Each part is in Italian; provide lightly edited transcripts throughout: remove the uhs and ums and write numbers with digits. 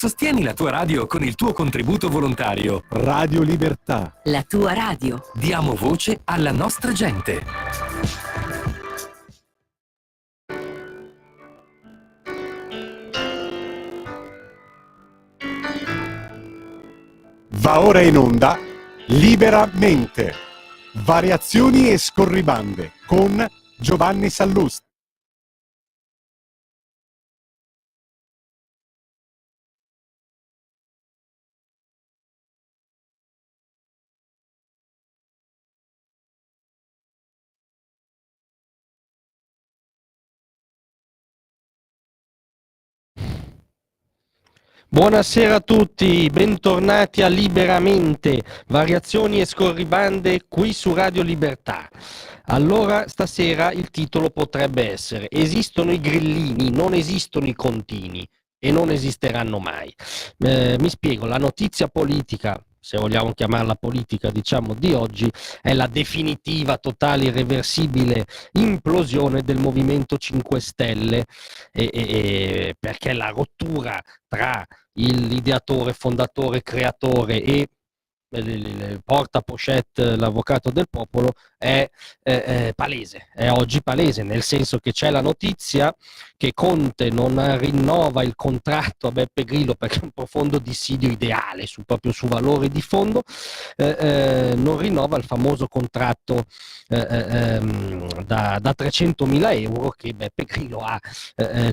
Sostieni la tua radio con il tuo contributo volontario. Radio Libertà. La tua radio. Diamo voce alla nostra gente. Va ora in onda Liberamente. Variazioni e scorribande con Giovanni Sallusti. Buonasera a tutti, bentornati a Liberamente, variazioni e scorribande qui su Radio Libertà. Allora, stasera il titolo potrebbe essere: esistono i grillini, non esistono i contini e non esisteranno mai. Mi spiego, la notizia politica, se vogliamo chiamarla politica, diciamo, di oggi è la definitiva, totale, irreversibile implosione del Movimento 5 Stelle, perché la rottura tra l'ideatore, fondatore, creatore e porta pochette, l'avvocato del popolo, è palese, è oggi palese, nel senso che c'è la notizia che Conte non rinnova il contratto a Beppe Grillo perché è un profondo dissidio ideale proprio su valori di fondo, non rinnova il famoso contratto da 300.000 euro che Beppe Grillo ha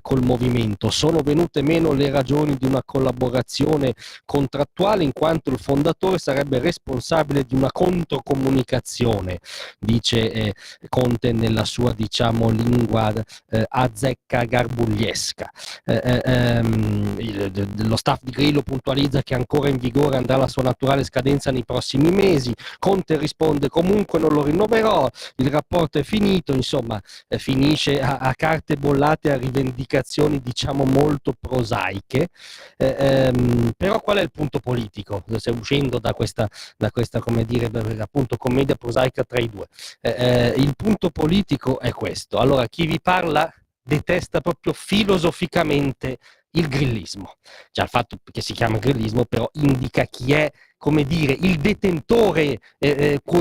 col movimento. Sono venute meno le ragioni di una collaborazione contrattuale, in quanto il fondatore sarebbe responsabile di una controcomunicazione, dice Conte nella sua, diciamo, lingua azzecca garbugliesca. Lo staff di Grillo puntualizza che ancora in vigore andrà la sua naturale scadenza nei prossimi mesi. Conte risponde: comunque non lo rinnoverò, il rapporto è finito, insomma finisce a carte bollate, a rivendicazioni, diciamo, molto prosaiche. Però qual è il punto politico? Se uscendo da questa, come dire, appunto, commedia prosaica tra i due, il punto politico è questo. Allora, chi vi parla detesta proprio filosoficamente il grillismo. Già il fatto che si chiama grillismo però indica chi è, come dire, il detentore,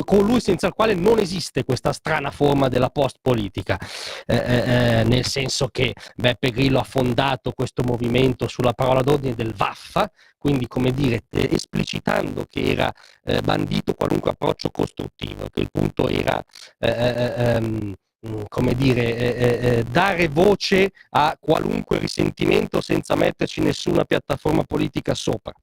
colui senza il quale non esiste questa strana forma della post-politica, nel senso che Beppe Grillo ha fondato questo movimento sulla parola d'ordine del vaffa, quindi, come dire, esplicitando che era bandito qualunque approccio costruttivo, che il punto era come dire, dare voce a qualunque risentimento senza metterci nessuna piattaforma politica sopra.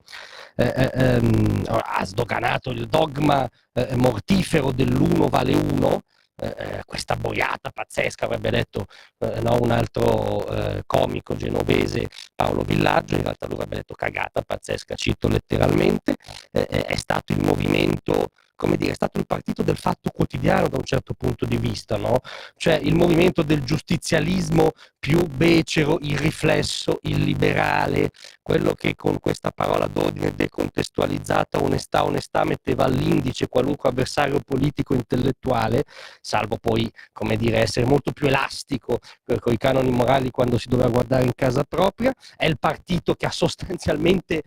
Ha sdoganato il dogma mortifero dell'uno vale uno, questa boiata pazzesca, avrebbe detto un altro comico genovese, Paolo Villaggio. In realtà lui avrebbe detto cagata pazzesca, cito letteralmente. È stato il movimento, come dire, è stato il partito del fatto quotidiano da un certo punto di vista, no? Cioè il movimento del giustizialismo più becero, il riflesso, il liberale, quello che con questa parola d'ordine decontestualizzata, onestà, metteva all'indice qualunque avversario politico intellettuale, salvo poi, come dire, essere molto più elastico con i canoni morali quando si doveva guardare in casa propria. È il partito che ha sostanzialmente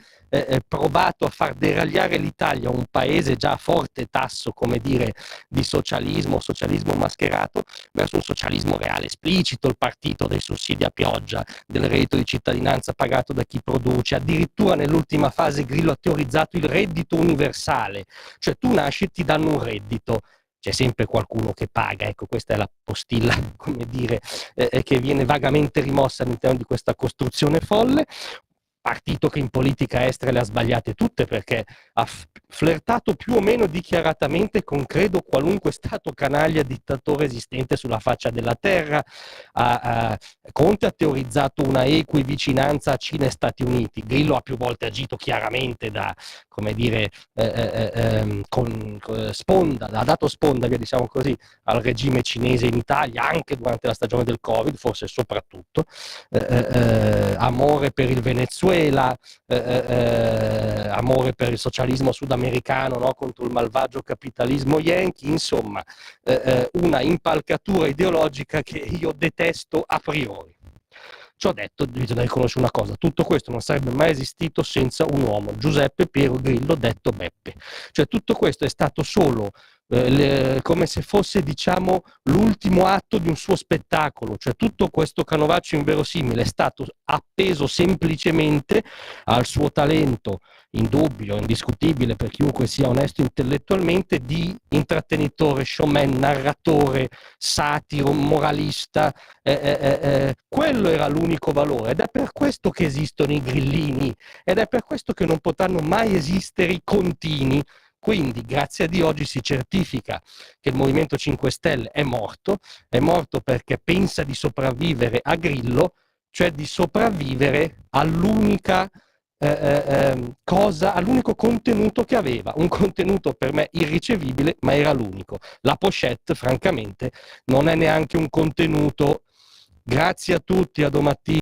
provato a far deragliare l'Italia, un paese già a forte tasso, come dire, di socialismo mascherato, verso un socialismo reale esplicito, il partito dei sussidi a pioggia, del reddito di cittadinanza pagato da chi produce. Addirittura nell'ultima fase Grillo ha teorizzato il reddito universale, cioè tu nasci e ti danno un reddito, c'è sempre qualcuno che paga. Ecco, questa è la postilla, come dire, che viene vagamente rimossa all'interno di questa costruzione folle. Partito che in politica estera le ha sbagliate tutte, perché ha flirtato più o meno dichiaratamente con, credo, qualunque stato canaglia dittatore esistente sulla faccia della terra. Conte ha teorizzato una equivicinanza a Cina e Stati Uniti. Grillo ha più volte agito chiaramente da, come dire, sponda, ha dato sponda, diciamo così, al regime cinese in Italia, anche durante la stagione del Covid, forse soprattutto. Amore per il Venezuela, amore per il socialismo sudamericano, no? Contro il malvagio capitalismo yankee, insomma, una impalcatura ideologica che io detesto a priori. Ci ho detto, bisogna riconoscere una cosa, tutto questo non sarebbe mai esistito senza un uomo, Giuseppe Piero Grillo, detto Beppe. Cioè tutto questo è stato solo come se fosse, diciamo, l'ultimo atto di un suo spettacolo, cioè tutto questo canovaccio inverosimile è stato appeso semplicemente al suo talento indubbio, indiscutibile per chiunque sia onesto intellettualmente, di intrattenitore, showman, narratore, satiro, moralista. Quello era l'unico valore ed è per questo che esistono i grillini ed è per questo che non potranno mai esistere i contini. Quindi, grazie a Dio, oggi si certifica che il Movimento 5 Stelle è morto perché pensa di sopravvivere a Grillo, cioè di sopravvivere all'unica cosa, all'unico contenuto che aveva, un contenuto per me irricevibile, ma era l'unico. La pochette, francamente, non è neanche un contenuto. Grazie a tutti, a domattina.